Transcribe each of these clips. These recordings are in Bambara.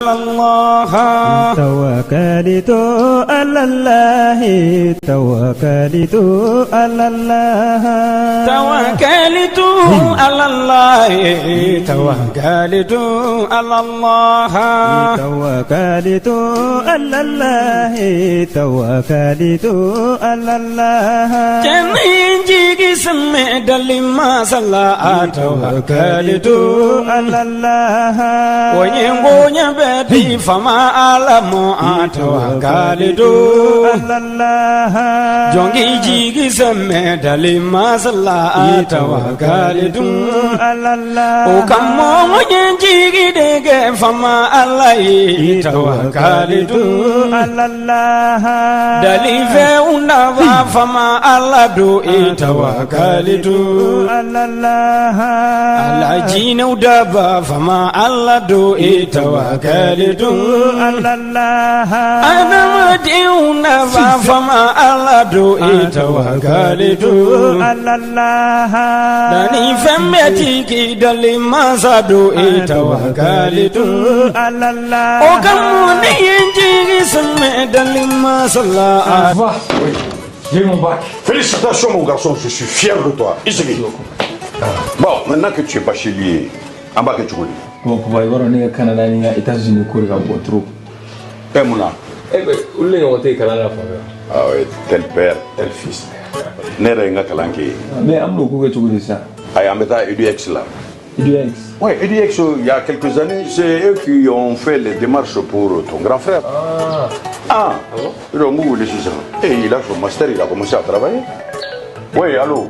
الله توكلت على الله توكلت على الله توكلت على الله توكلت على الله توكلت على الله توكلت على الله جنين جيجي سمع دلي ما صلى توكلت على الله وينبوني بدي فما علمو توكلت على الله جونجي جيجي سمع دلي ما صلى توكلت على الله وكم جيجي ديك فما علي توكلت على الله دلي فيونا فما على دوئي توكلت على الله على جين ودابا فما على دوئي توكلت على الله أنا مديونا فما على دوئي توكلت على الله دني فمتي دلي ما صدوئي توكلت على الله وكم ينجي سمع دلي ما صلى. Oui, j'ai mon bac. Félicitations mon garçon, je suis fier de toi. Isegi. Bon, maintenant que tu es bachelier, en bas que tu connais. Bon, papa, il va aller au Canada, aux États-Unis, il va aller trop. Père Mouna. Eh bien, où est-ce que tu es au Canada? Ah oui, tel père, tel fils. N'est-ce pas Kalanké? Mais Amlo, que tu veux ça? Ah, il y a EduX là. EduX? Oui, EduX, il y a quelques années, c'est eux qui ont fait les démarches pour ton grand frère. Ah bon? Et il a son master, il a commencé à travailler. Oui, allô?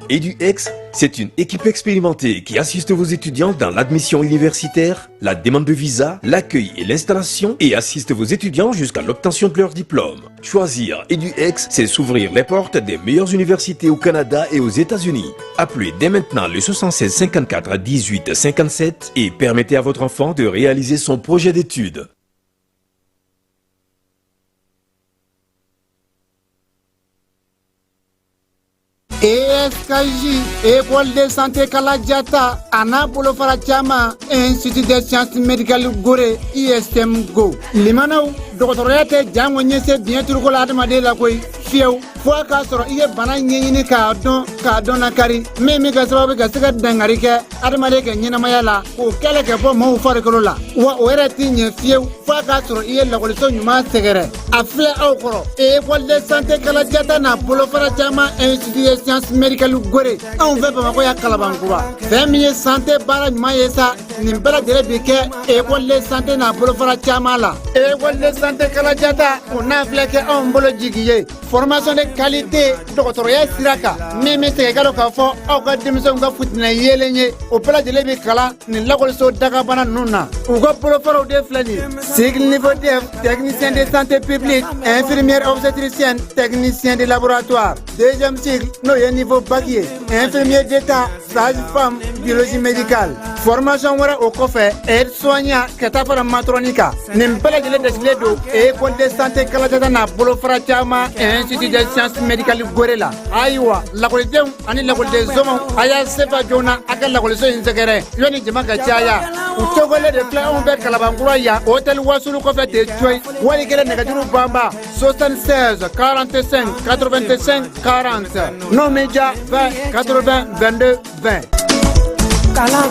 EduX, c'est une équipe expérimentée qui assiste vos étudiants dans l'admission universitaire, la demande de visa, l'accueil et l'installation et assiste vos étudiants jusqu'à l'obtention de leur diplôme. Choisir EduX, c'est s'ouvrir les portes des meilleures universités au Canada et aux États-Unis. Appelez dès maintenant le 76 54 18 57 et permettez à votre enfant de réaliser son projet d'études. ESKJ, École de santé Kaladiata, Anna Bolofara Chama, Institut de sciences médicales Gore, ISM Go. Limano, Doctorate, Jamonyese, bien turcola de Madela Koi, Fieu, Foaka, Iye Bana Yini Kardona Kari, Mega Sabaga Dangarika, Adamarica, Yinamayala, ou Kalaka Mo Faricolola, ou Eratin, Fieu, Foaka, Iye Lacolison, Yuma Segere, a Fle Okoro, École de santé Kaladiata, Bolofara Chama, Institut de sciences médicales Gore, on veut pas voir Kalabangoua. 20 000 santé bara Mayesa, Nimbela de Beke, École de santé na Bolofara Chamala, École de santé Kaladiata, on a flequé en Bologigé, formation de qualité, doctorat Siraka, même c'est égal au Kafo, au cas de Maison Gafutna Yelenye, au plat de Lebekala, ni Lacolso Dagabana Nuna, ou Gopolofaro de Flani, cycle niveau de technicien de santé publique, infirmière obstétricienne, technicien de laboratoire, deuxième cycle, noyé niveau baguier, infirmier d'état, sage-femme, biologie médicale, formation au coffre, aide-soignant, catapara matronica, Nimbela de l'Edesledo, école de santé Kaladana, Bolofara Chama, Institut de sciences médicales Gorilla, Aïwa, la collection, Annie la collection, Aya Sefa Jona, Aka la collection Inzagere, Yoni Jamaka Chaya, ou Togole de Fla Ombert Kalabanguraya, Hôtel Wasulu Coffre de Choi, Walikele Negaduru Bamba, 76 45 85 40, non média 20 80 22 20. Kala,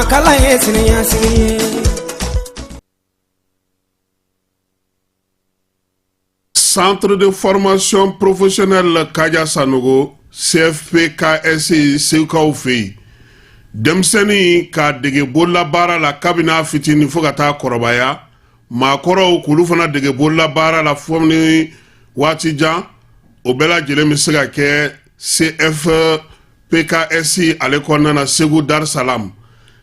kala yesini. Centre de formation professionnelle Kaja Sanogo, CFP-KSI Seukaufi. Demseni ka dege bolla bara la kabina fitini fogata korobaya. Ma koro kulufana dege bolla bara la fomni watijan. Obela jelemi sega ke CFP-KSI alekona na Segu Dar Salam.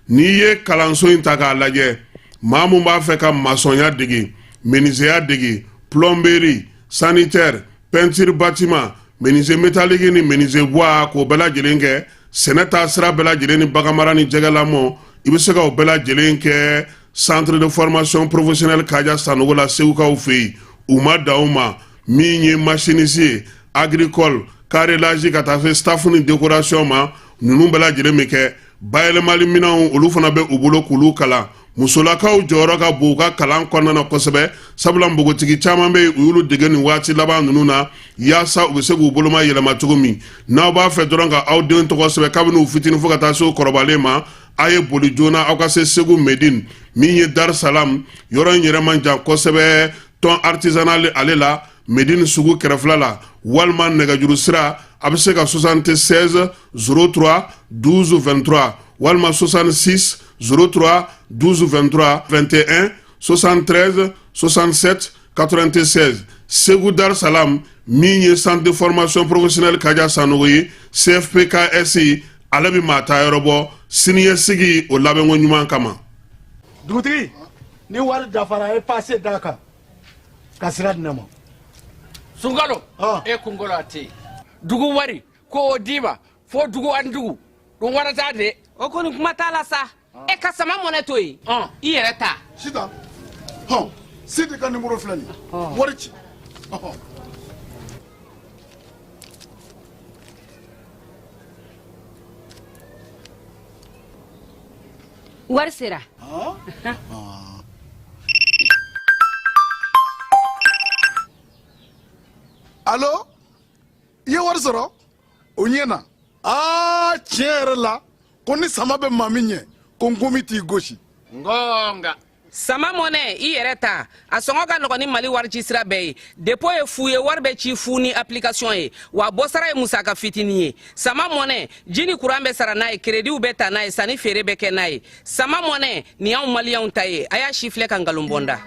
Niye kalanso intaga lage. Mamu mba feka masonya dege, menuisier dege, plomberie, sanitaire, peinture bâtiment, menuisier métallique ni menuisier bois ko bela jelenge, seneta sera bela jeleni bagamara ni jegalamo, ibisega o bela jelenke centre de formation professionnelle Kaja Sanogo la Seuka Oufi, Ouma Daouma, Mini machiniste, agricole, carrelage katafe staff ni décoration ma, nunu bela jeleme ke, bayele mali mina olu fana be ubolo kulu kala, musolakaw jɔyɔrɔ ka bon u ka kalan kɔnɔna na kosɛbɛ sabula npogotigi caman bɛ u y'olu dege nin waati laban ninnu na yaasa u bɛ se k'u boloma yɛlɛma cogo min n'aw b'a fɛ dɔrɔn ka aw den tɔgɔ sɛbɛn kabini u fitinin fo ka taa se u kɔrɔbalen ma a ye boli joona aw ka se Segu Medine min ye Dar Salam yɔrɔ in yɛrɛ man jan kosɛbɛ tɔn artisanal ale la Medine sugu kɛrɛfɛla la walima nɛgɛjuru sira a bɛ se ka 76 03 12 23 walima 66 03 12 23 21 73 67 96 Segu Dar Salam min ye centre de formation professionnelle Kaja Sanogo ye CFPKSI ale bɛ maa ta yɔrɔ bɔ siniɲɛsigi o labɛnko ɲuman kama. Dugutigi ni wari dafara e passe d'a kan ka sira di ne ma. Sunkalo e kunkolo a tɛ yen dugu wari ko o d'i ma fo dugu ani dugu dun wari t'a de. O kɔni kuma t'a la sa e ka sama mɔnɛ to yen i yɛrɛ ta. Sitan Sidi ka numéro filɛ nin ye wari ci. Wari sera. Allo i ye wari sɔrɔ o ɲɛna tiɲɛ yɛrɛ la ko ni sama bɛ maa min ɲɛ ko n komi t'i gosi. Ngonga. Sama mɔnɛ i yɛrɛ ta a sɔngɔ ka nɔgɔn ni Mali wari ci sira bɛɛ ye dépôt ye fu ye wari bɛ ci fu ni application ye wa bɔsara ye musaka fitinin ye sama mɔnɛ ji ni courant bɛ sara n'a ye crédit bɛ ta n'a ye sanni feere bɛ kɛ n'a ye sama mɔnɛ nin y'anw maliyɛnw ta ye a y'a si filɛ ka nkalon bɔ n da.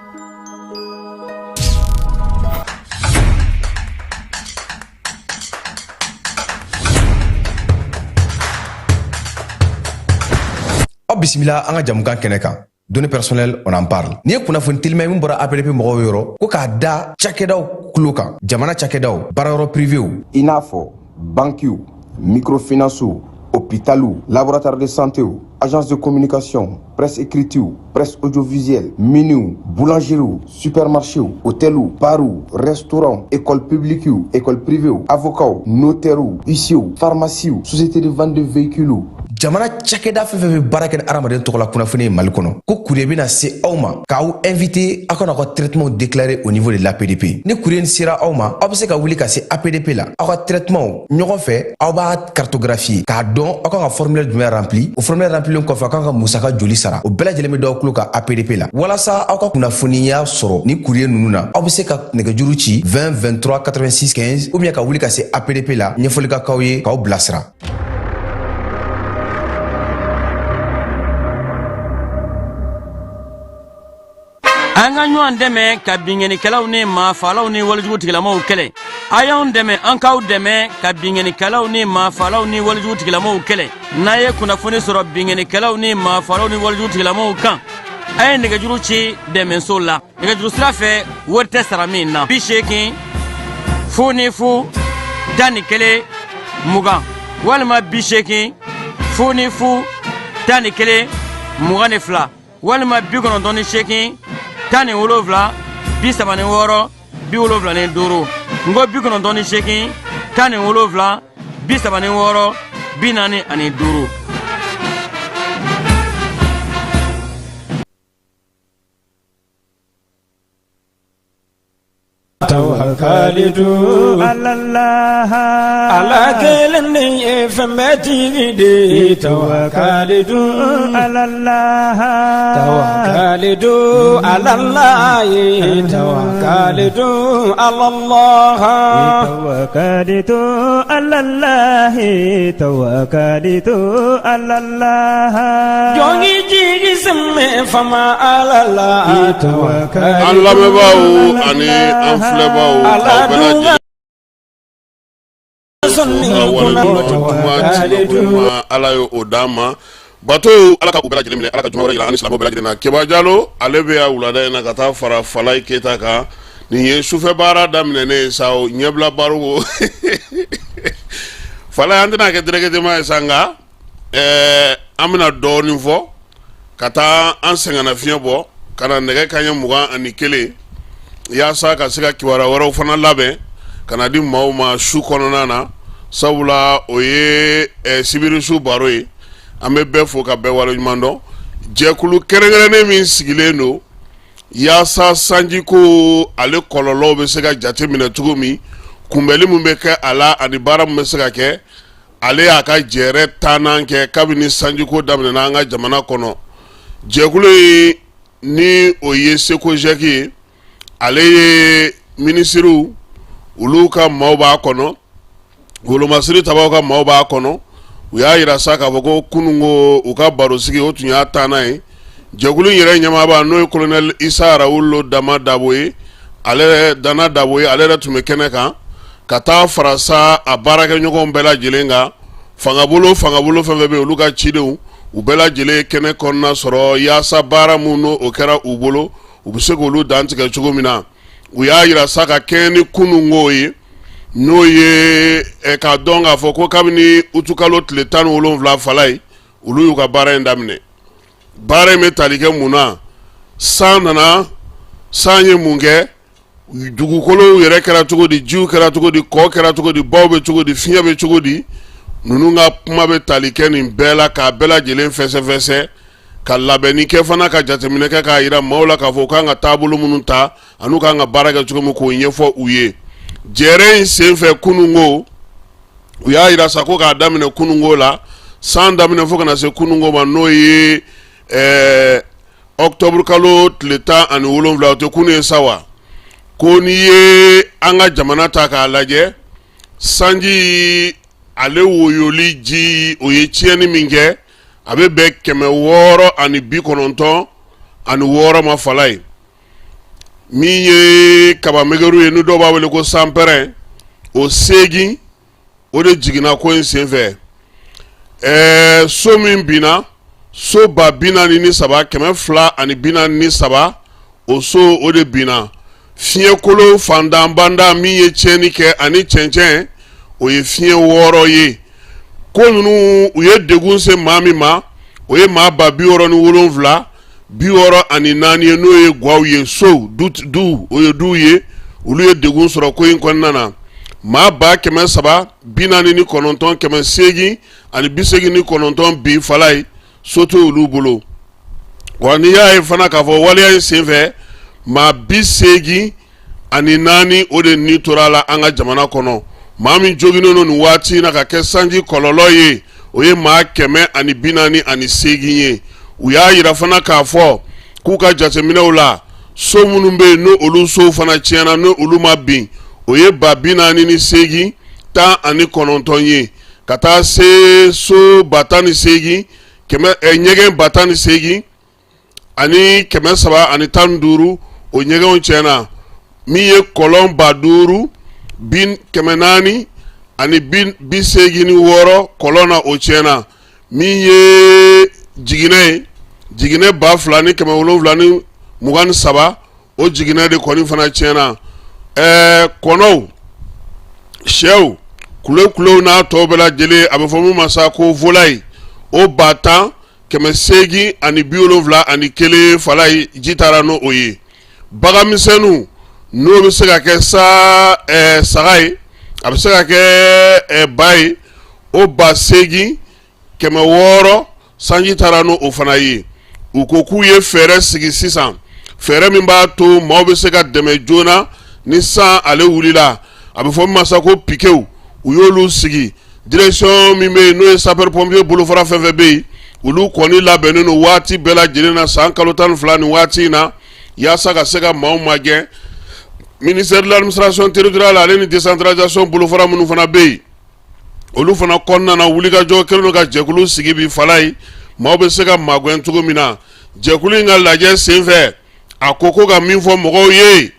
Bismillah an ka jamukan kɛnɛ kan données personnelles on en parle ni ye kunnafoni teliman min bɔra APDP mɔgɔw yɔrɔ ko k'a da cakɛdaw kulo kan jamana cakɛdaw baarayɔrɔ privéw i n'a fɔ banquiw microfinancew hôpitaux laboratoire de santé agence de communication presse écrite presse audiovisuelle miniw boulangeries supermarchés hôtels bars restaurants écoles publiques écoles privées avocats notaires huissiers pharmacies sociétés de vente de véhicules jamana cakɛda fɛn fɛn bɛ baara kɛ ni adamaden tɔgɔ la kunnafoni ye Mali kɔnɔ ko courrier bɛna se aw ma k'aw invité aw kana aw ka traitement déclaré au niveau de l'APDP ni courrier sera aw ma aw bɛ se ka wuli ka se APDP la aw ka traitement ɲɔgɔn fɛ aw b'a cartographier k'a dɔn aw kan ka formulaire jumɛn rempli o formulaire rempli kɔfɛ aw kan ka musaka joli sara o bɛɛ lajɛlen bɛ d'aw tulo ka APDP la walasa aw ka kunnafoniya sɔrɔ ni courrier ninnu na aw bɛ se ka nɛgɛjuru ci 20 23 86 15 ou bien ka wuli ka se APDP la ɲɛfɔli ka k'aw ye k'aw bilasira. An ka ɲɔgɔn dɛmɛ ka binŋɛnikɛlaw ni maafalaw ni walijugutigilamaw kɛlɛ a y'anw dɛmɛ an k'aw dɛmɛ ka binŋɛnikɛlaw ni maafalaw ni walijugutigilamaw kɛlɛ n'a ye kunnafoni sɔrɔ binŋɛnikɛlaw ni maafalaw ni walijugutigilamaw kan a ye nɛgɛjuru ci dɛmɛso la nɛgɛjuru sira fɛ wari tɛ sara min na 80 fu ni fu 11 20 walima 80 fu ni fu 11 22 walima 98 10 wolofila 36 75 ngo 98 10 wolofila 36 45. توكلت على الله على كلني فمتي دي توكلت على الله توكلت على الله توكلت على الله توكلت على الله توكلت على الله جوني جيجي سمي فما على الله توكلت الله بباو أني أنفلباو أو بلاجي ala yo odama bato ala ka ubela jeli ala ka juma wala ani salamo bela jeli na keba jalo ale be ya wulada na kata fara falai keta ka ni ye sufe bara damne ne saw nyebla barugo fala andina ke direge ma sanga amina doni fo kata an sengana fiye bo kana nege kanya muga ani kele ya sa ka siga kiwara waro fana labe kana di mauma shu konona na sabula oye sibirisu baroye ambe befo ka be walo mando jɛkulu kɛrɛnkɛrɛnnen min sigilen don yaasa sanji ko ale kɔlɔlɔw bɛ se ka jate minɛ cogo min kunbɛli mun bɛ kɛ a la ani baara mun bɛ se ka kɛ ale y'a ka jɛrɛ taanan kɛ kabini sanji ko daminɛna an ka jamana kɔnɔ jɛkulu in ni o ye Seko Jɛki ye ale ye minisiriw olu ka maaw b'a kɔnɔ wolomasiri tabaw ka maaw b'a kɔnɔ u y'a yira sa k'a fɔ ko kunungo u ka barosigi o tun y'a taanan ye jɛkulu in yɛrɛ ɲɛmaaba n'o ye colonel Isa Rawulo Dama Dabo ye ale Dana Dabo ye ale yɛrɛ tun bɛ kɛnɛ kan ka taa fara sa a baarakɛɲɔgɔnw bɛɛ lajɛlen kan fangabolo fɛn fɛn bɛ olu ka cidenw u bɛɛ lajɛlen ye kɛnɛ kɔnɔna sɔrɔ yaasa baara mun n'o kɛra u bolo u bɛ se k'olu dantigɛ cogo min na u y'a yira sa ka kɛɲɛ ni kunungo ye n'o ye k'a dɔn k'a fɔ ko kabini utukalo tile 17 fala ye olu y'u ka baara in daminɛ baara in bɛ tali kɛ mun na san nana san ye mun kɛ dugukolow yɛrɛ kɛra cogo di jiw kɛra cogo di kɔ kɛra cogo di baw bɛ cogo di fiɲɛ bɛ cogo di ninnu ka kuma bɛ tali kɛ nin bɛɛ la k'a bɛɛ lajɛlen fɛsɛfɛsɛ ka labɛnni kɛ fana ka jateminɛ kɛ k'a yira maaw la k'a fɔ u kan ka taabolo minnu ta an'u kan ka baara kɛ cogo min k'o ɲɛfɔ u ye jɛrɛ in senfɛ kunungo u y'a yira sa ko k'a daminɛ kunungo la san daminɛ fo kana se kunungo ma n'o ye octobre kalo tile 17 o tɛ kunu ye sa wa ko n'i ye an ka jamana ta k'a lajɛ sanji ale woyoli ji o ye tiɲɛni min kɛ a bɛ bɛn 696 ma fala ye min ye kabamɛgɛru ye ni dɔw b'a wele ko sanpɛrɛn o segin o de jiginna ko in senfɛ so min binna so 43 243 o so o de binna fiɲɛkolo fandanbanda min ye tiɲɛni kɛ ani cɛncɛn o ye fiɲɛ 6 ye ko ninnu u ye degun se maa min ma o ye maa 67 64 ye n'o ye gwaw ye so du o ye du ye olu ye degun sɔrɔ ko in kɔnɔna na maa 349 889 bi fala ye so to olu bolo wa n'i y'a ye fana k'a fɔ waleya in senfɛ maa 84 o de ni tora la an ka jamana kɔnɔ maa min joginnen don nin waati na ka kɛ sanji kɔlɔlɔ ye o ye maa 148 ye u y'a yira fana k'a fɔ k'u ka jateminɛw la so minnu bɛ yen n'o olu sow fana tiɲɛna n'o olu ma bin o ye 48 19 ye ka taa se so 18 ɲɛgɛn 18 ani 315 o ɲɛgɛnw tiɲɛna min ye kɔlɔn 5000 bin 400 ani bin 86 kɔlɔn na o tiɲɛna min ye jiginɛ 27,723 o jiginɛ de kɔni fana tiɲɛna kɔnɔw sɛw kulokulow n'a tɔw bɛɛ lajɛlen a bɛ fɔ min ma sa ko volayi o 10,871 fala ye ji taara n'o o ye baganmisɛnninw n'o bɛ se ka kɛ saga ye a bɛ se ka kɛ ba ye o 8,600 sanji taara n'o o fana ye u ko k'u ye fɛɛrɛ sigi sisan fɛɛrɛ min b'a to maaw bɛ se ka dɛmɛ joona ni san ale wulila a bɛ fɔ min ma sa ko piquew u y'olu sigi direction min bɛ yen n'o ye sapeur pompier bolofara fɛn fɛn bɛ yen olu kɔni labɛnnen don waati bɛɛ lajɛlen na san kalo 12 nin waati in na yaasa ka se ka maaw magɛn ministère de l'administration territoriale ale ni décentralisation bolofara minnu fana bɛ yen olu fana kɔnɔna na wulikajɔ kɛlen don ka jɛkulu sigi bi fala ye maaw bɛ se ka magɛn cogo min na jɛkulu in ka lajɛ senfɛ a ko ka min fɔ mɔgɔw ye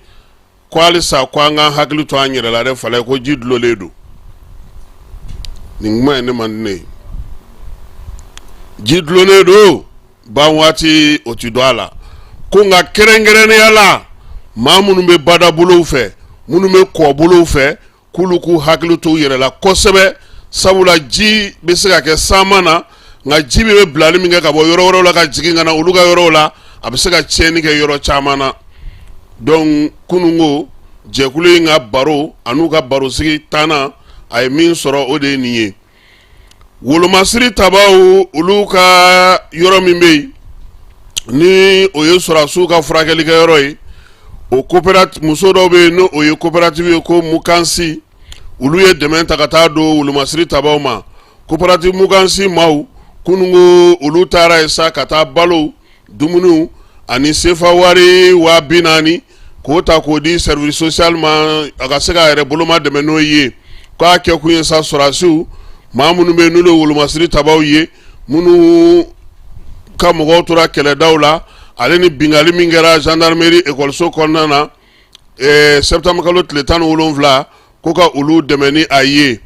ko halisa ko an ka hakili to an yɛrɛ la dɛ fala ye ko ji dulolen don nin kuma ye ne man di ne ye ji dulonnen don ban waati o ti don a la ko nka kɛrɛnkɛrɛnnenya la maa minnu bɛ badabolow fɛ minnu bɛ kɔbolow fɛ k'olu k'u hakili to u yɛrɛ la kosɛbɛ sabula ji bɛ se ka kɛ sanma na nka ji bɛ bilali min kɛ ka bɔ yɔrɔ wɛrɛw la ka jigin ka na olu ka yɔrɔw la a bɛ se ka tiɲɛni kɛ yɔrɔ caman na donc kunungo jɛkulu in ka baro an'u ka barosigi tanna a ye min sɔrɔ o de ye nin ye wolomasiri tabaw olu ka yɔrɔ min bɛ yen ni o ye sɔrɔsiw ka furakɛlikɛyɔrɔ ye o coopérative muso dɔw bɛ yen no o ye coopérative ye ko Mukansi olu ye dɛmɛ ta ka taa don wulumasiri tabaw ma coopérative Mukansi maaw kunungo olu taara ye sa ka taa balo dumuniw ani sefa wari 40,000 k'o ta k'o di service social ma a ka se ka yɛrɛ boloma dɛmɛ n'o ye k'a kɛ kun ye sa sɔrɔsiw maa minnu bɛ yen n'olu ye wulumasiri tabaw ye minnu ka mɔgɔw tora kɛlɛdaw la ale ni bingali min kɛra gendarmerie école kɔnɔna na septembre kalo tile 17 ko ka olu dɛmɛ ni a ye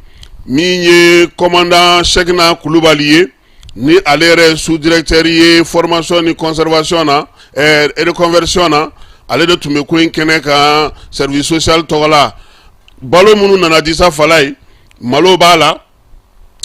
min ye commandant Cheikhna Kulubali ye ni ale yɛrɛ sous-directeur ye formation ni conservation na reconversion na ale de tun bɛ ko in kɛnɛ kan service social tɔgɔ la balo minnu nana di sa fala ye malo b'a la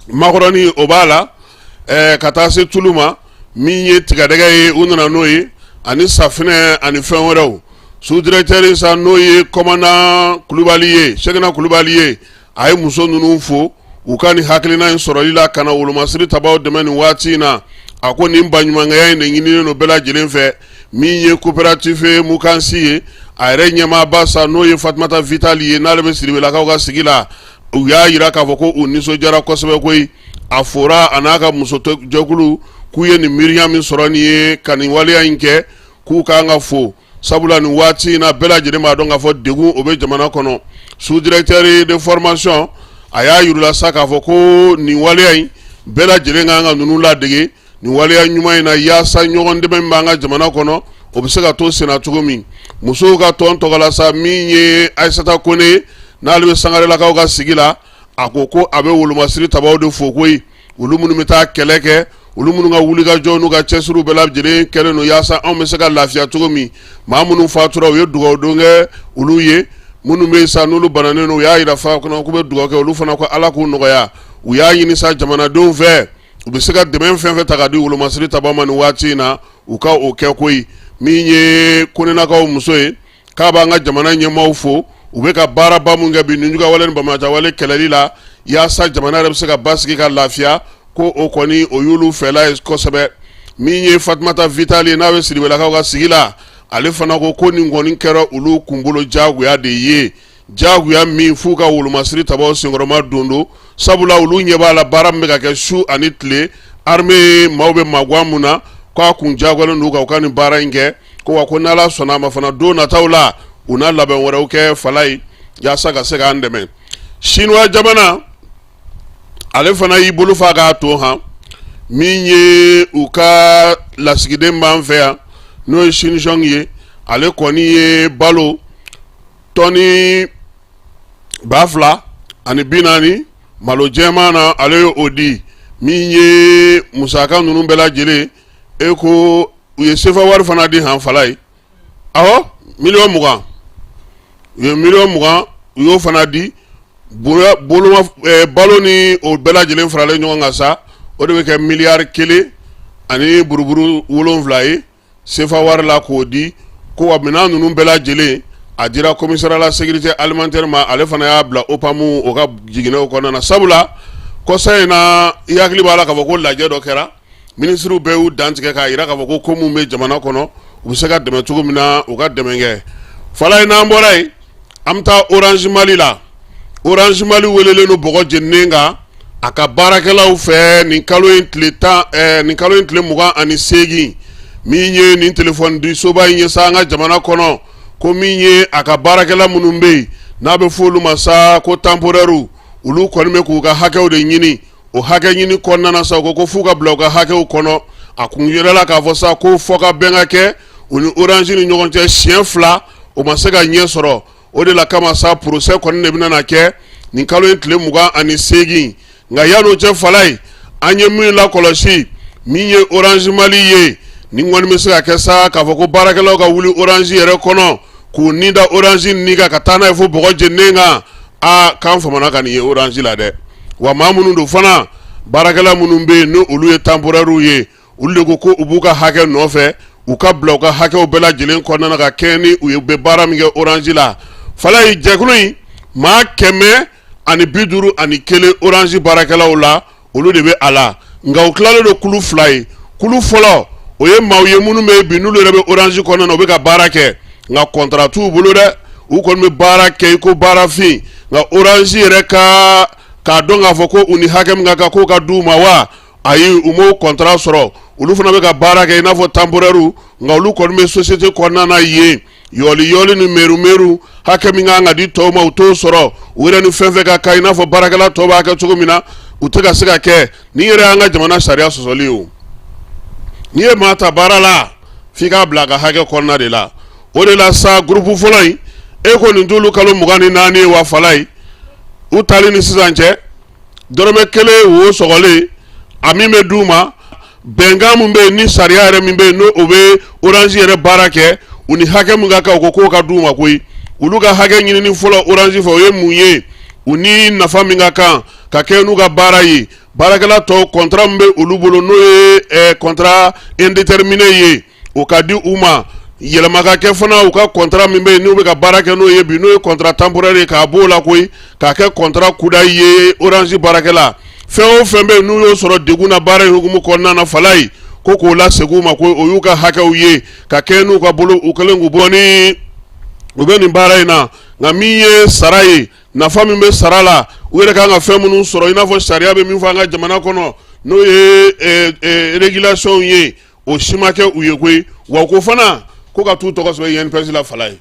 makɔrɔni o b'a la ka taa se tulu ma min ye tigadɛgɛ ye u nana n'o ye ani safinɛ ani fɛn wɛrɛw sous-directeur sa n'o ye commandant Kulubali ye Cheikhna Kulubali ye a ye muso ninnu fo u ka nin hakilina in sɔrɔli la ka na wolomasiri tabaw dɛmɛ nin waati in na a ko nin baɲumankɛya in de ɲininen don bɛɛ lajɛlen fɛ min ye coopérative Mukansi ye a yɛrɛ ɲɛmaaba sa n'o ye Fatumata Vital ye n'ale bɛ Siribelakaw ka sigi la u y'a yira k'a fɔ ko u nisɔndiyara kosɛbɛ koyi a fɔra a n'a ka muso jɛkulu k'u ye nin miiriya min sɔrɔ nin ye ka nin waleya in kɛ k'u k'an ka fo sabula nin waati in na bɛɛ lajɛlen b'a dɔn k'a fɔ degun o bɛ jamana kɔnɔ sous-directeur de formation a y'a yirula sa k'a fɔ ko nin waleya in bɛɛ lajɛlen kan ka ninnu ladege nin waleya ɲuman in na yaasa ɲɔgɔn dɛmɛ min b'an ka jamana kɔnɔ o bɛ se ka to senna cogo min musow ka tɔn tɔgɔla sa min ye Aissata Kone n'ale bɛ Sangarelakaw ka sigi la a ko a bɛ wolomasiri tabaw de fo koyi olu minnu bɛ taa kɛlɛ kɛ olu minnu ka wulikajɔ n'u ka cɛsiriw bɛɛ lajɛlen kɛlen don yaasa anw bɛ se ka lafiya cogo min maa minnu fatura u ye dugawu don kɛ olu ye minnu bɛ sa n'olu bananen don u y'a yira fa kɔnɔ k'u bɛ dugawu kɛ olu fana ko Ala k'u nɔgɔya u y'a ɲini sa jamanadenw fɛ u bɛ se ka dɛmɛ fɛn fɛn ta ka di wolomasiri tabaw ma nin waati in na u ka o kɛ koyi min ye Konenakaw muso ye k'a b'an ka jamana ɲɛmaaw fo u bɛ ka baaraba mun kɛ bi ninjuguya wale ni bamaja wale kɛlɛli la yaasa jamana yɛrɛ bɛ se ka basigi ka lafiya ko o kɔni o y'olu fɛla ye kosɛbɛ min ye Fatumata Vital ye n'a bɛ Siribelakaw ka sigi la ale fana ko nin kɔni kɛra olu kunkolo jagoya de ye jagoya min f'u ka wolomasiri tabaw senkɔrɔma don sabula olu ɲɛ b'a la baara min bɛ ka kɛ su ani tile armée maaw bɛ maguwa mun na k'a kun jagoyalen don u ka nin baara in kɛ ko wa ko n'Ala sɔnna a ma fana don nataw la u na labɛn wɛrɛw kɛ fala ye yaasa ka se k'an dɛmɛ Chinois jamana ale fana y'i bolo fa k'a to han min ye u ka lasigiden b'an fɛ yan n'o ye Xinjiang ye ale kɔni ye balo tɔni 2,000 ani 40 malo jɛman na ale ye o di min ye musaka ninnu bɛɛ lajɛlen e ko u ye sefa wari fana di han fala ye awɔ miliyɔn 20 u ye miliyɔn 20 u y'o fana di balo ni o bɛɛ lajɛlen faralen ɲɔgɔn kan sa o de bɛ kɛ miliyari 1 ani buruburu 7 ye sefa wari la k'o di ko wa minɛn ninnu bɛɛ lajɛlen a dira commissariat la sécurité alimentaire ma ale fana y'a bila OPAMU o ka jiginɛw kɔnɔna na sabula kɔsa in na i hakili b'a la k'a fɔ ko lajɛ dɔ kɛra ministres bɛɛ y'u dantigɛ k'a yira k'a fɔ ko mun bɛ jamana kɔnɔ u bɛ se ka dɛmɛ cogo min na u ka dɛmɛ kɛ fala in n'an bɔra yen an bɛ taa Orange Mali la Orange Mali welelen don bɔgɔ jeninen kan a ka baarakɛlaw fɛ nin kalo in tile 28 min ye nin téléphone di soba in ye sa an ka jamana kɔnɔ ko min ye a ka baarakɛla minnu bɛ yen n'a bɛ fɔ olu ma sa ko temporaire olu kɔni bɛ k'u ka hakɛw de ɲini o hakɛ ɲini kɔnɔna na sa ko f'u ka bila u ka hakɛw kɔnɔ a kun yɛrɛla k'a fɔ sa ko fɔ ka bɛn ka kɛ u ni Orange ni ɲɔgɔn cɛ siɲɛ 2 o ma se ka ɲɛ sɔrɔ o de la kama sa procès kɔni de bɛna kɛ nin kalo in tile 28 nka yan'o cɛ fala ye an ye min lakɔlɔsi min ye Orange Mali ye nin kɔni bɛ se ka kɛ sa k'a fɔ ko baarakɛlaw ka wuli Orange yɛrɛ kɔnɔ k'u ni da Orange ni ka taa n'a ye fo bɔgɔ jeninen kan k'an famana ka nin ye Orange la dɛ wa maa minnu don fana baarakɛla minnu bɛ yen n'olu ye temporaire ye olu de ko u b'u ka hakɛ nɔfɛ u ka bila u ka hakɛw bɛɛ lajɛlen kɔnɔna na ka kɛ ni u ye bɛ baara min kɛ Orange la fala ye jɛkulu in maa 151 Orange baarakɛlaw la olu de bɛ a la nka u tilalen don kulu 2 ye kulu fɔlɔ o ye maaw ye minnu bɛ bi n'olu yɛrɛ bɛ orange kɔnɔna na u bɛ ka baara kɛ nka contrat t'u bolo dɛ u kɔni bɛ baara kɛ i ko baarafin nka orange yɛrɛ k'a dɔn k'a fɔ ko u ni hakɛ min ka kan k'o ka d'u ma wa ayi u m'o contrat sɔrɔ olu fana bɛ ka baara kɛ i n'a fɔ temporaire nka olu kɔni bɛ société kɔnɔna na yen yɔli ni meru hakɛ min kan ka di tɔw ma u t'o sɔrɔ u yɛrɛ ni fɛn fɛn ka kan i n'a fɔ baarakɛla tɔw b'a kɛ cogo min na u tɛ ka se ka kɛ ni yɛrɛ y'an ka jamana sariya sɔsɔli o n'i ye maa ta baara la f'i k'a bila a ka hakɛ kɔnɔna de la o de la sa groupe fɔlɔ in e ko nin t'olu kalo 24 ye wa fala ye u tali ni sisan cɛ dɔrɔmɛ 1 wo sɔgɔlen a min bɛ d'u ma bɛnkan min bɛ yen ni sariya yɛrɛ min bɛ yen n'o o bɛ orange yɛrɛ baara kɛ u ni hakɛ min ka kan u ko k'o ka d'u ma koyi olu ka hakɛ ɲinini fɔlɔ orange fɛ o ye mun ye u ni nafa min ka kan ka kɛ n'u ka baara ye baarakɛla tɔw contrat min bɛ olu bolo n'o ye contrat indéterminé ye o ka di u ma yɛlɛma ka kɛ fana u ka contrat min bɛ yen n'u bɛ ka baara kɛ n'o ye bi n'o ye contrat temporaire ye k'a b'o la koyi k'a kɛ contrat kudayi ye orange baarakɛla fɛn o fɛn bɛ yen n'u y'o sɔrɔ degun na baara in hukumu kɔnɔna na fala ye ko k'o lasegin u ma ko o y'u ka hakɛw ye ka kɛ n'u ka bolo u kɛlen k'u bɔ ni u bɛ nin baara in na nka min ye sara ye nafa min bɛ sara la u yɛrɛ kan ka fɛn minnu sɔrɔ i n'a fɔ sariya bɛ min fɔ an ka jamana kɔnɔ n'o ye régulation ye o si ma kɛ u ye koyi wa ko fana ko ka t'u tɔgɔ sɛbɛn INPS la fala ye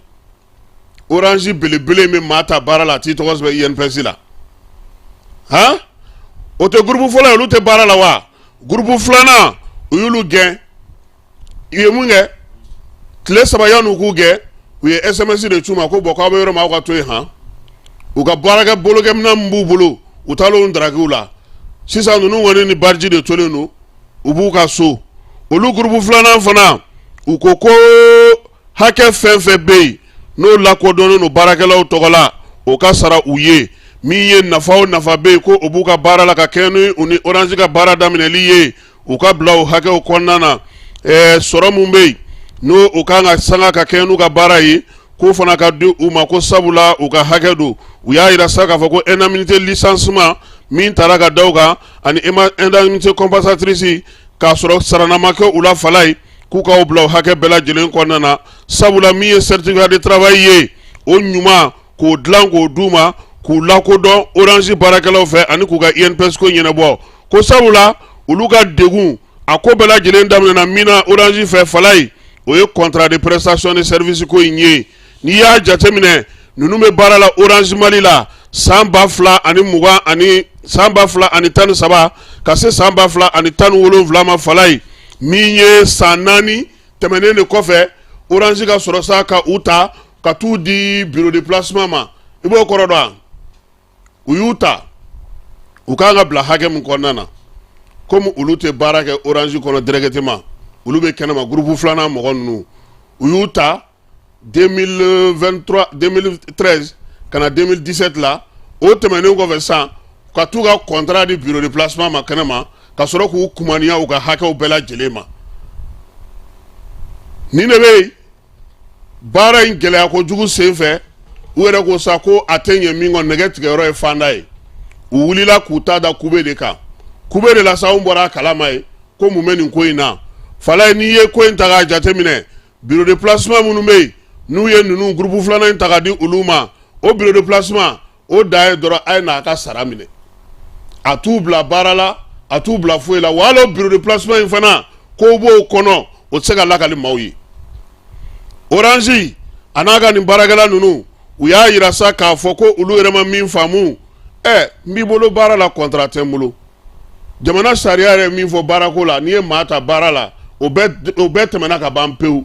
orange belebele min maa ta baara la a t'i tɔgɔ sɛbɛn INPS la han o tɛ groupe fɔlɔ ye olu tɛ baara la wa groupe filanan u y'olu gɛn u ye mun kɛ tile 3 yan'u k'u gɛn u ye SMS de c'u ma ko bɔn k'aw bɛ yɔrɔ min aw ka to yen han u ka baarakɛ bolokɛminɛn min b'u bolo u taalen darakiw la sisan ninnu kɔni ni barji de tolen don u b'u ka so olu groupe filanan fana u ko ko hakɛ fɛn fɛn bɛ yen n'o lakodɔnnen don baarakɛlaw tɔgɔ la o ka sara u ye min ye nafa o nafa bɛ yen ko o b'u ka baara la ka kɛ ni u ni orange ka baara daminɛli ye u ka bila o hakɛw kɔnɔna na sɔrɔ mun bɛ yen n'o o kan ka sanga ka kɛ n'u ka baara ye k'o fana ka di u ma ko sabula u ka hakɛ don u y'a yira sa k'a fɔ ko indemnité licenciement min taara ka da u kan ani indemnité compensatrice k'a sɔrɔ sarana ma kɛ u la fala ye k'u k'aw bila o hakɛ bɛɛ lajɛlen kɔnɔna na sabula min ye certificat de travail ye o ɲuman k'o dilan k'o d'u ma k'u lakodɔn orange baarakɛlaw fɛ ani k'u ka INPS ko ɲɛnabɔ ko sabula olu ka degun a ko bɛɛ lajɛlen daminɛna min na orange fɛ fala ye o ye contrat de prestation de service ko in ye n'i y'a jateminɛ ninnu bɛ baara la orange mali la san 2020 ani san 2013 ka se san 2017 ma fala ye min ye san 4 tɛmɛnen de kɔfɛ orange ka sɔrɔ sa ka u ta ka t'u di bureau de placement ma i b'o kɔrɔ dɔn u y'u ta u kan ka bila hakɛ min kɔnɔna na komi olu tɛ baara kɛ orange kɔnɔ directement olu bɛ kɛnɛma groupe filanan mɔgɔ ninnu u y'u ta 2013 ka na 2017 la o tɛmɛnen kɔfɛ san ka t'u ka contrat di bureau de placement ma kɛnɛma ka sɔrɔ k'u kumaniya u ka hakɛw bɛɛ lajɛlen ma nin de bɛ yen baara in gɛlɛya kojugu sen fɛ u yɛrɛ ko sa ko a tɛ ɲɛ min kɔ nɛgɛ tigɛyɔrɔ ye fanda ye u wulila k'u ta da kube de kan kube de la sa anw bɔra a kalama ye ko mun bɛ nin ko in na fala ye n'i ye ko in ta k'a jateminɛ bureau de placement minnu bɛ yen n'u ye ninnu groupe filanan in ta ka di olu ma o bureau de placement o dan ye dɔrɔn a ye n'a ka sara minɛ a t'u bila baara la a t'u bila foyi la wa hali bureau de placement in fana ko b'o kɔnɔ o tɛ se ka lakali maaw ye orange a n'a ka nin baarakɛla ninnu u y'a yira sa k'a fɔ ko olu yɛrɛ ma min faamu n b'i bolo baara la contrat tɛ n bolo jamana sariya yɛrɛ min fɔ baarako la n'i ye maa ta baara la o bɛɛ tɛmɛna ka ban pewu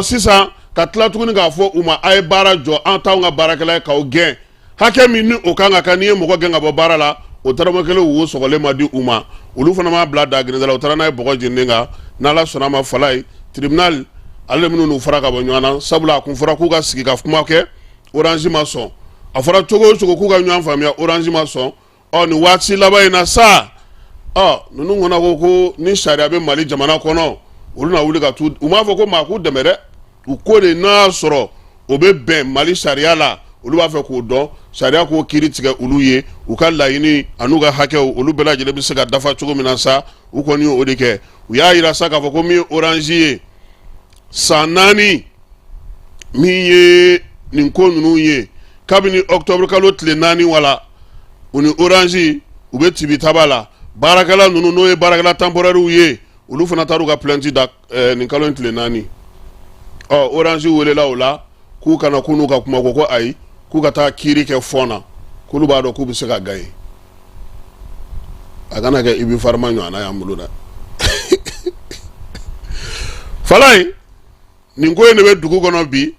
sisan ka tila tuguni k'a fɔ u ma a ye baara jɔ an t'anw ka baarakɛla ye k'aw gɛn hakɛ min ni o kan ka kan n'i ye mɔgɔ gɛn ka bɔ baara la o dɔrɔmɛ 1 wo sɔgɔlen ma di u ma olu fana m'a bila dagirinda la u taara n'a ye bɔgɔ jeninen kan n'ala sɔnna a ma fala ye tribunal ale minnu n'u fara ka bɔ ɲɔgɔn na sabula a kun fɔra k'u ka sigi ka kuma kɛ orange ma sɔn a fɔra cogo o cogo k'u ka ɲɔgɔn faamuya orange ma sɔn nin waati laban in na sa ninnu kɔnɔ ko ni sariya bɛ mali jamana kɔnɔ olu na wuli ka t'u u m'a fɔ ko maa k'u dɛmɛ dɛ u ko de n'a sɔrɔ o bɛ bɛn mali sariya la olu b'a fɛ k'o dɔn sariya k'o kiiri tigɛ olu ye u ka laɲini an'u ka hakɛw olu bɛɛ lajɛlen bɛ se ka dafa cogo min na sa u kɔni o de kɛ u y'a yira sa k'a fɔ ko min ye orange ye san 4 min ye nin ko ninnu ye kabini octobre kalo tile 4 wala u ni orange u bɛ tibitaba la baarakɛla ninnu n'o ye baarakɛla temporaire ye olu fana taar'u ka plainte da nin kalo in tile 4 orange welela o la k'u kana k'u n'u ka kuma ko ayi k'u ka taa kiiri kɛ fɔn na k'olu b'a dɔn k'u bɛ se ka gaye a kana kɛ Ibi Farima ɲɔgɔnna y'an bolo dɛ Falaye nin ko in de bɛ dugu kɔnɔ bi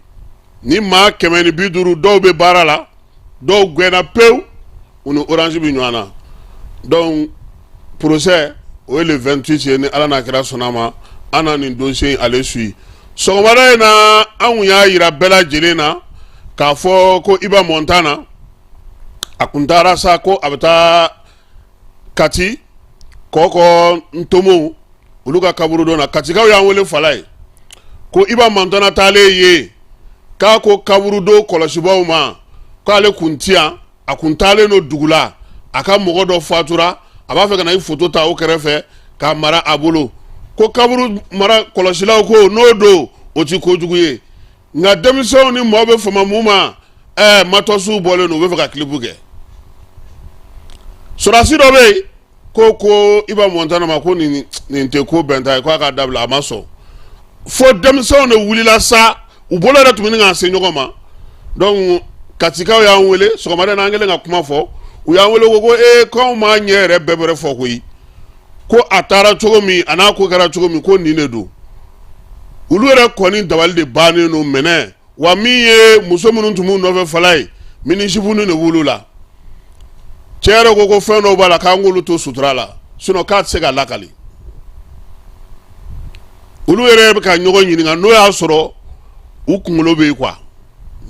ni maa 150 dɔw bɛ baara la dɔw gɛnna pewu u ni orange bi ɲɔgɔn na donc procès o ye le 28 ye ni ala n'a kɛra sɔnna ma an na nin dossier ale suit sɔgɔmada in na an kun y'a yira bɛɛ lajɛlen na k'a fɔ ko Iba Montana a kun taara sa ko a bɛ taa Kati Kɔkɔ Ntomo olu ka kaburu dɔ na Katikaw y'an wele Falaye ko Iba Montana taalen ye k'a ko kaburu do kɔlɔsibaw ma k'ale kun ti yan a kun taalen no dugu la a ka mɔgɔ dɔ fatura a b'a fɛ ka na i photo ta o kɛrɛfɛ k'a mara a bolo ko kaburu mara kɔlɔsilaw ko n'o do o ti kojugu ye nka denmisɛnw ni mɔɔ bɛ fama mun ma matɔsiw bɔlen no u bɛ fɛ ka kilipu kɛ sɔrɔdasi dɔ bɛ yen ko Iba Montana ma ko nin tɛ ko bɛnta ye k'a ka dabila a ma sɔn fo denmisɛnw de wulila sa u bolo yɛrɛ tun bɛ k'a se ɲɔgɔn ma donc Katikaw y'an wele sɔgɔmada n'an kɛlen ka kuma fɔ u y'an wele ko k'anw m'a ɲɛ yɛrɛ bɛɛ bɛrɛ fɔ koyi ko a taara cogo min a n'a ko kɛra cogo min ko nin de don olu yɛrɛ kɔni dabali de bannen no mɛnɛ wa min ye muso minnu tun b'u nɔfɛ Falaye minisifu de wulu la cɛ yɛrɛ ko fɛn dɔw b'a la k'an k'olu to sutura la sinon k'a tɛ se ka lakali olu yɛrɛ bɛ ka ɲɔgɔn ɲininka n'o y'a sɔrɔ u kunkolo bɛ yen quoi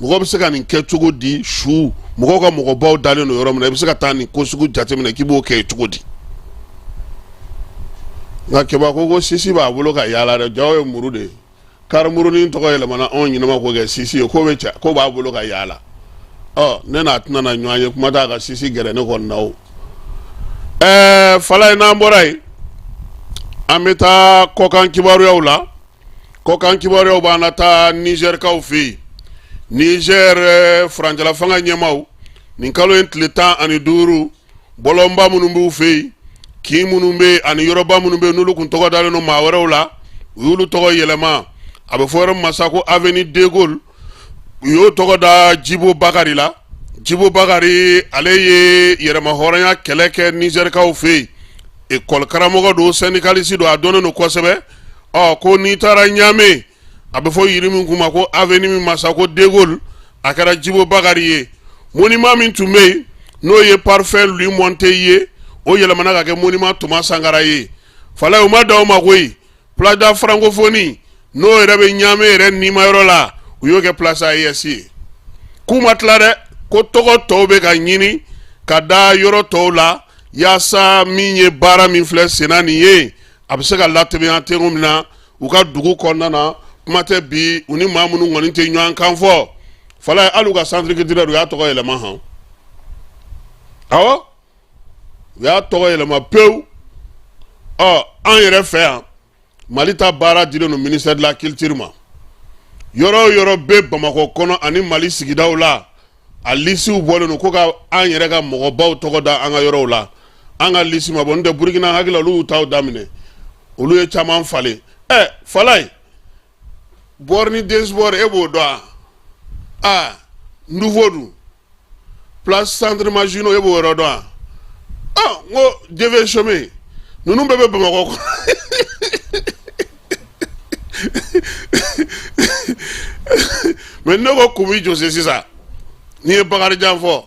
mɔgɔ bɛ se ka nin kɛ cogo di su mɔgɔw ka mɔgɔbaw dalen no yɔrɔ min na i bɛ se ka taa nin ko sugu jateminɛ k'i b'o kɛ cogo di nka kɛba ko sisi b'a bolo ka yaala dɛ jaw ye muru de ye karimurunin tɔgɔ yɛlɛmana anw ɲinama ko kɛ sisi ye ko b'a bolo ka yaala ne n'a tɛna na ɲɔgɔn ye kuma t'a ka sisi gɛrɛ ne kɔni na o Falaye n'an bɔra yen an bɛ taa kɔkan kibaruyaw la kɔkan kibaruyaw b'an na taa Nizɛrikaw fɛ yen Niger farancɛla fanga ɲɛmaw nin kalo in tile 15 bɔlɔnba minnu b'u fɛ yen kin minnu bɛ ani yɔrɔba minnu bɛ n'olu kun tɔgɔ dalen no maa wɛrɛw la u y'olu tɔgɔ yɛlɛma a bɛ fɔ yɔrɔ min ma sa ko avenue de Gaulle u y'o tɔgɔ da Djibo Bakari la Djibo Bakari ale ye yɛrɛma hɔrɔnya kɛlɛ kɛ Nizɛrikaw fɛ yen école karamɔgɔ don syndicaliste don a dɔnnen no kosɛbɛ ko n'i taara Ɲame a bɛ fɔ yiri min kuma ko avenue min ma sa ko de Gaulle a kɛra Djibo Bakari ye monument min tun bɛ yen n'o ye parfait Louis Monteil ye o yɛlɛmana ka kɛ monument Thomas Sankara ye Falaye u ma da o ma koyi place de la francophonie n'o yɛrɛ bɛ Ɲame yɛrɛ nimayɔrɔ la u y'o kɛ place AES ye k'u ma tila dɛ ko tɔgɔ tɔw bɛ ka ɲini ka da yɔrɔ tɔw la yaasa min ye baara min filɛ senna nin ye a bɛ se ka latɛmɛ cogo min na u ka dugu kɔnɔna na kuma tɛ bi u ni maa minnu kɔni tɛ ɲɔgɔn kan fɔ Falaye hali u ka centre culturel u y'a tɔgɔ yɛlɛma han awɔ u y'a tɔgɔ yɛlɛma pewu an yɛrɛ fɛ yan Mali ta baara dilen no ministère de la culture ma yɔrɔ o yɔrɔ bɛ Bamakɔ kɔnɔ ani Mali sigidaw la a lisiw bɔlen no ko ka an yɛrɛ ka mɔgɔbaw tɔgɔ da an ka yɔrɔw la an ka lisi ma bɔ n tɛ Burukina hakili olu y'u taw daminɛ olu ye caman falen Falaye Borni Desport e b'o dɔn Nouveau dun place centre Majino e b'o yɔrɔ dɔn n ko Dieu chemin ninnu bɛɛ bɛ Bamakɔ kɔnɔ mais ne ko Kumi Jose sisan n'i ye Bakarijan fɔ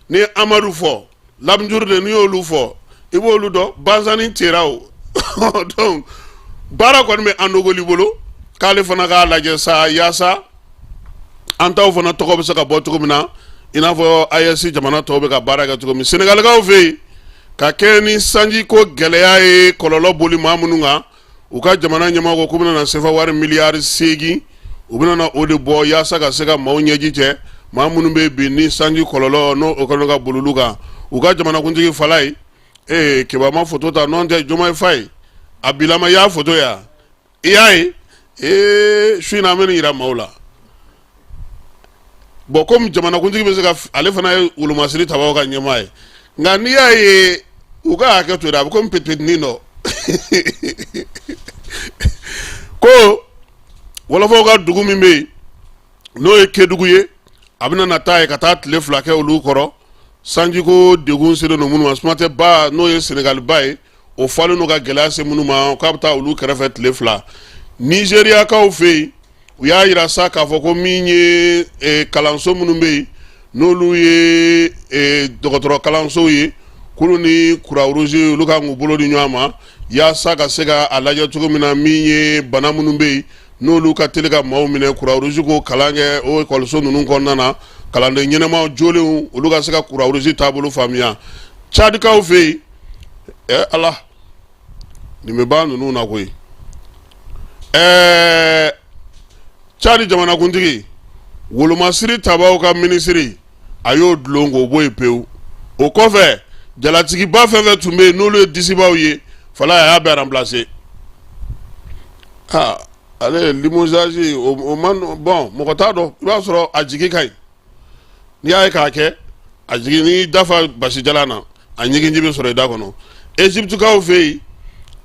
n'i ye Amadu fɔ Lamjurde n'i y'olu fɔ i b'olu dɔn Banzani Tera o donc baara kɔni bɛ Andogoli bolo k'ale fana k'a lajɛ sa yaasa an taw fana tɔgɔ bɛ se ka bɔ cogo min na i n'a fɔ AES jamana tɔw bɛ ka baara kɛ cogo min Senegalikaw fɛ yen ka kɛ ni sanji ko gɛlɛya ye kɔlɔlɔ boli maa minnu kan u ka jamana ɲɛmɔgɔ ko bɛna na sefa wari miliyari 8 u bɛna na o de bɔ yaasa ka se ka maaw ɲɛji cɛ maa minnu bɛ bi ni sanji kɔlɔlɔ n'o kɔnɔ ka bololu kan u ka jamanakuntigi Falaye kebama photo ta non tɛ Diomaye Faye a bilama y'a photo ya i y'a ye su in na an bɛ nin yira maaw la bon comme jamanakuntigi bɛ se ka ale fana ye wolomasiri tabaw ka ɲɛmaa ye nka n'i y'a ye u ka hakɛ to yen a bɛ komi petipetinin dɔ ko wɔlɔfɔw ka dugu min bɛ yen n'o ye Kedugu ye a bɛna na taa ye ka taa tile 2 kɛ olu kɔrɔ sanjiko degun selen don minnu ma suma tɛ ba n'o ye Senegal ba ye o falen n'o ka gɛlɛya se minnu ma k'a bɛ taa olu kɛrɛfɛ tile 2 Nigériyakaw fɛ yen u y'a yira sa k'a fɔ ko min ye kalanso minnu bɛ yen n'olu ye dɔgɔtɔrɔ kalansow ye k'olu ni Croix Rouge olu kan k'u bolo di ɲɔgɔn ma yaasa ka se ka a lajɛ cogo min na min ye bana minnu bɛ yen n'olu ka teli ka maaw minɛ Croix Rouge ko kalan kɛ o ekɔliso ninnu kɔnɔna na kalanden ɲɛnɛmaw jolenw olu ka se ka Croix Rouge taabolo faamuya Tchadikaw fɛ yen ala nin bɛ ban ninnu na koyi Tchad jamanakuntigi wolomasiri tabaw ka minisiri a y'o dulon k'o bɔ yen pewu o kɔfɛ jalatigiba fɛn fɛn tun bɛ yen n'olu ye disibaw ye fala a y'a bɛɛ remplacer ale limogeage o man bon mɔgɔ t'a dɔn i b'a sɔrɔ a jigi ka ɲi n'i y'a ye k'a kɛ a jigi n'i dafa basi jalan na a ɲɛgɛnji bɛ sɔrɔ i da kɔnɔ Egyptekaw fɛ yen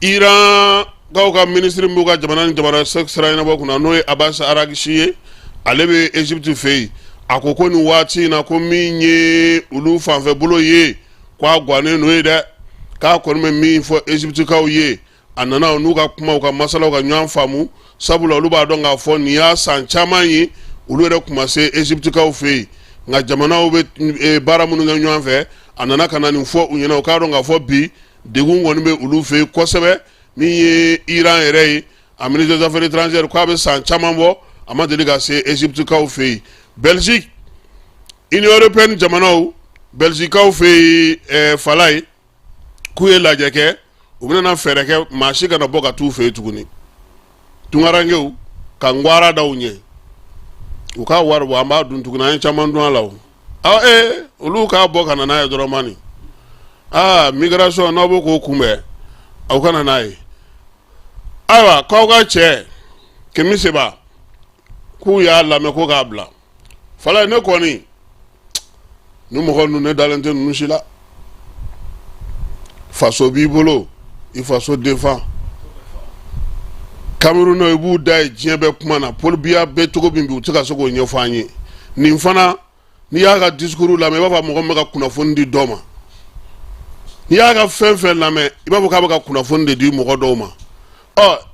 Iran kaw ka ministre b'u ka jamana ni jamana sira ɲɛnabɔ kunna n'o ye Abbas Aragchi ye ale bɛ Egypte fɛ yen a ko ko nin waati in na ko min ye olu fanfɛ bolo ye k'a gannen n'o ye dɛ k'a kɔni bɛ min fɔ Egyptekaw ye a nana n'u ka kumaw ka masalaw ka ɲɔgɔn faamu sabula olu b'a dɔn k'a fɔ nin y'a san caman ye olu yɛrɛ tun ma se Egyptekaw fɛ yen nka jamanaw bɛ baara minnu kɛ ɲɔgɔn fɛ a nana ka na nin fɔ u ɲɛna u k'a dɔn k'a fɔ bi degun kɔni bɛ olu fɛ yen kosɛbɛ min ye Iran yɛrɛ ye a ministre des affaires étrangères k'a bɛ san caman bɔ a ma deli ka se Egyptekaw fɛ yen Belgique Union européenne jamanaw Belgiquekaw fɛ yen fala ye k'u ye lajɛ kɛ u bɛna fɛɛrɛ kɛ maa si kana bɔ ka t'u fɛ yen tuguni tungarankew ka ngwara daw ɲɛ u ka wari bɔ an b'a dun tuguni an ye caman dun a la o olu k'a bɔ ka na n'a ye dɔrɔn mani migration n'aw bɛ k'o kunbɛn aw ka na n'a ye ayiwa k'aw ka cɛ Kemi Seba k'u y'a lamɛn ko k'a bila fala ne kɔni ni mɔgɔ ninnu ne dalen tɛ ninnu si la faso b'i bolo i faso défend Cameroun i b'u da ye diɲɛ bɛɛ kuma na Paul Biya bɛɛ cogo min bi u tɛ ka se k'o ɲɛfɔ an ye nin fana n'i y'a ka discours lamɛn i b'a fɔ mɔgɔ min bɛ ka kunnafoni di dɔ ma n'i y'a ka fɛn fɛn lamɛn i b'a fɔ k'a bɛ ka kunnafoni de di mɔgɔ dɔw ma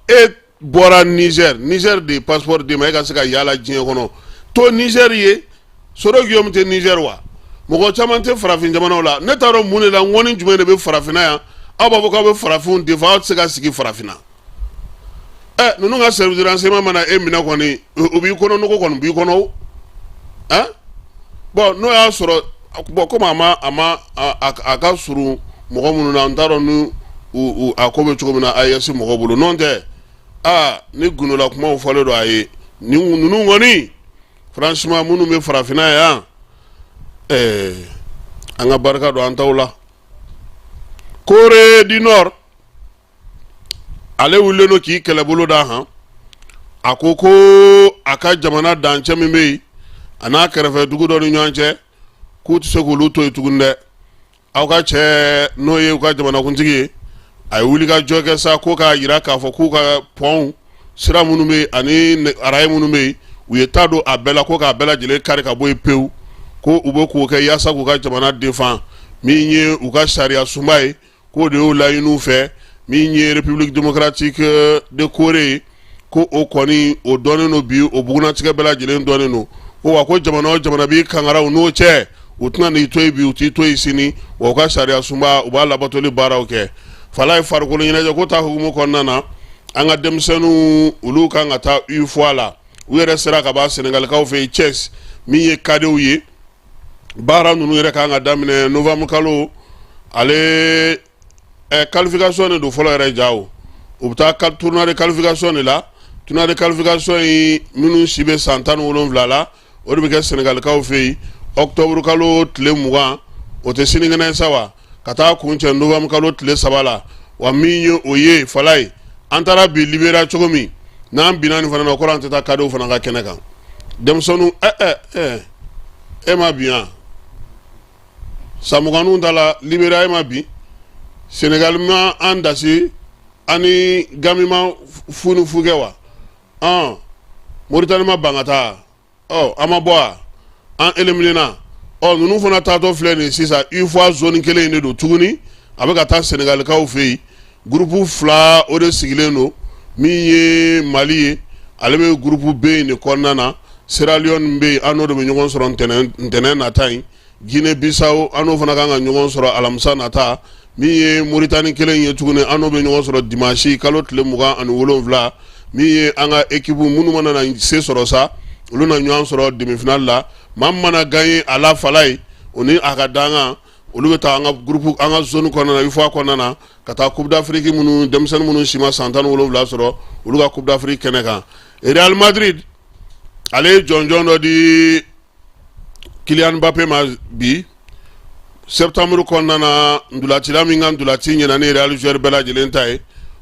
e bɔra Niger de passeport di ma e ka se ka yaala diɲɛ kɔnɔ to Niger ye Soro Guillaume tɛ Niger wa mɔgɔ caman tɛ farafin jamanaw la ne t'a dɔn mun de la ŋɔni jumɛn de bɛ farafinna yan aw b'a fɔ k'aw bɛ farafinw défend aw tɛ se ka sigi farafinna ninnu ka service de renseignement mana e minɛ kɔni u b'i kɔnɔ nɔgɔ kɔni b'i kɔnɔ o bon n'o y'a sɔrɔ bon comme a ka surun mɔgɔ minnu na n t'a dɔn ni a ko bɛ cogo min na AES mɔgɔ bolo n'o tɛ ni gunnula kumaw fɔlen don a ye ninnu kɔni franchement minnu bɛ farafinna yan an ka barika don an t'aw la Corée du Nord ale wulilen don k'i kɛlɛbolo d'a kan a ko a ka jamana dancɛ min bɛ yen a n'a kɛrɛfɛ dugu dɔ ni ɲɔgɔn cɛ k'u tɛ se k'olu to yen tuguni dɛ aw ka cɛ n'o ye u ka jamanakuntigi ye a ye wuli ka jɔ kɛ sa ko k'a jira k'a fɔ k'u ka pɔnw sira minnu bɛ yen ani araye minnu bɛ yen u ye ta don a bɛɛ la ko k'a bɛɛ lajɛlen kari ka bɔ yen pewu ko u bɛ k'o kɛ yaasa k'u ka jamana défend min ye u ka sariya sunba ye k'o de y'o laɲiniw fɛ min ye République démocratique de Corée ko o kɔni o dɔnnen don bi o bugunatigɛ bɛɛ lajɛlen dɔnnen don ko wa ko jamana o jamana b'i kangara u n'o cɛ u tɛna n'i to yen bi u t'i to yen sini wa u ka sariya sunba u b'a labatoli baaraw kɛ fala ye farikolo ɲɛnajɛ ko ta hukumu kɔnɔna na an ka denmisɛnninw olu kan ka taa UFOA la u yɛrɛ sera ka b'a Senegalikaw fɛ yen Thiès min ye cadeau ye baara ninnu yɛrɛ kan ka daminɛ novembre kalo ale qualification de don fɔlɔ yɛrɛ ja o bɛ taa tournoi de qualification de la tournoi de qualification in minnu si bɛ san 17 la o de bɛ kɛ Senegalikaw fɛ yen octobre kalo tile 20 o tɛ sinikɛnɛ sa wa ka taa kuncɛ novembre kalo tile 3 la wa min ye o ye fala ye antara bi libéra cogo min n'an binna nin fana na o kɔrɔ an tɛ taa cadeau fana ka kɛnɛ kan denmisɛnninw e ma bin wa samuganu ta la libéra e ma bin Sénégal ma an dasi ani Gambie ma funu fuge wa Mauritanie ma ban ka taa an ma bɔ wa an éliminer ninnu fana taatɔ filɛ nin sisan UFOA zone kelen in de don tuguni a bɛ ka taa Sénégalikaw fɛ yen groupe 2 o de sigilen don min ye Mali ye ale bɛ groupe B in de kɔnɔna na Sierra Leone bɛ yen an n'o de bɛ ɲɔgɔn sɔrɔ ntɛnɛn nata in Guinée Bissau an n'o fana kan ka ɲɔgɔn sɔrɔ alamisa nata min ye Mauritanie kelen ye tuguni an n'o bɛ ɲɔgɔn sɔrɔ dimanche kalo tile 27 min ye an ka équipe minnu mana na se sɔrɔ sa olu na ɲɔgɔn sɔrɔ demi-finale la maa mana gagné a la fala ye o ni a ka dangan olu bɛ taa an ka groupe an ka zone kɔnɔna na UFOA kɔnɔna na ka taa Coupe d'Afrique minnu denmisɛnnin minnu si ma san 17 sɔrɔ olu ka Coupe d'Afrique kɛnɛ kan Real Madrid ale ye jɔnjɔn dɔ di Kylian Mbappé ma bi septembre kɔnɔna na ndulacila min ka ndulaci ɲɛna ni Real joueur bɛɛ lajɛlen ta ye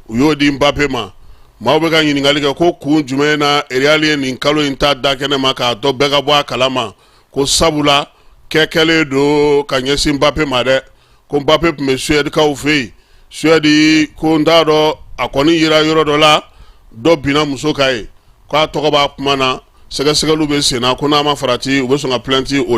u y'o di Mbappé ma maaw bɛ ka ɲininkali kɛ ko kun jumɛn na Real ye nin kalo in ta da kɛnɛ ma k'a tɔ bɛɛ ka bɔ a kalama ko sabula kɛkɛlen don ka ɲɛsin Mbappé ma dɛ ko Mbappé tun bɛ Suède kaw fɛ yen Suède ko n t'a dɔn a kɔni yera yɔrɔ dɔ la dɔ binna muso ka ye k'a tɔgɔ b'a kuma na sɛgɛsɛgɛliw bɛ sen na ko n'a ma farati u bɛ sɔn ka plainte o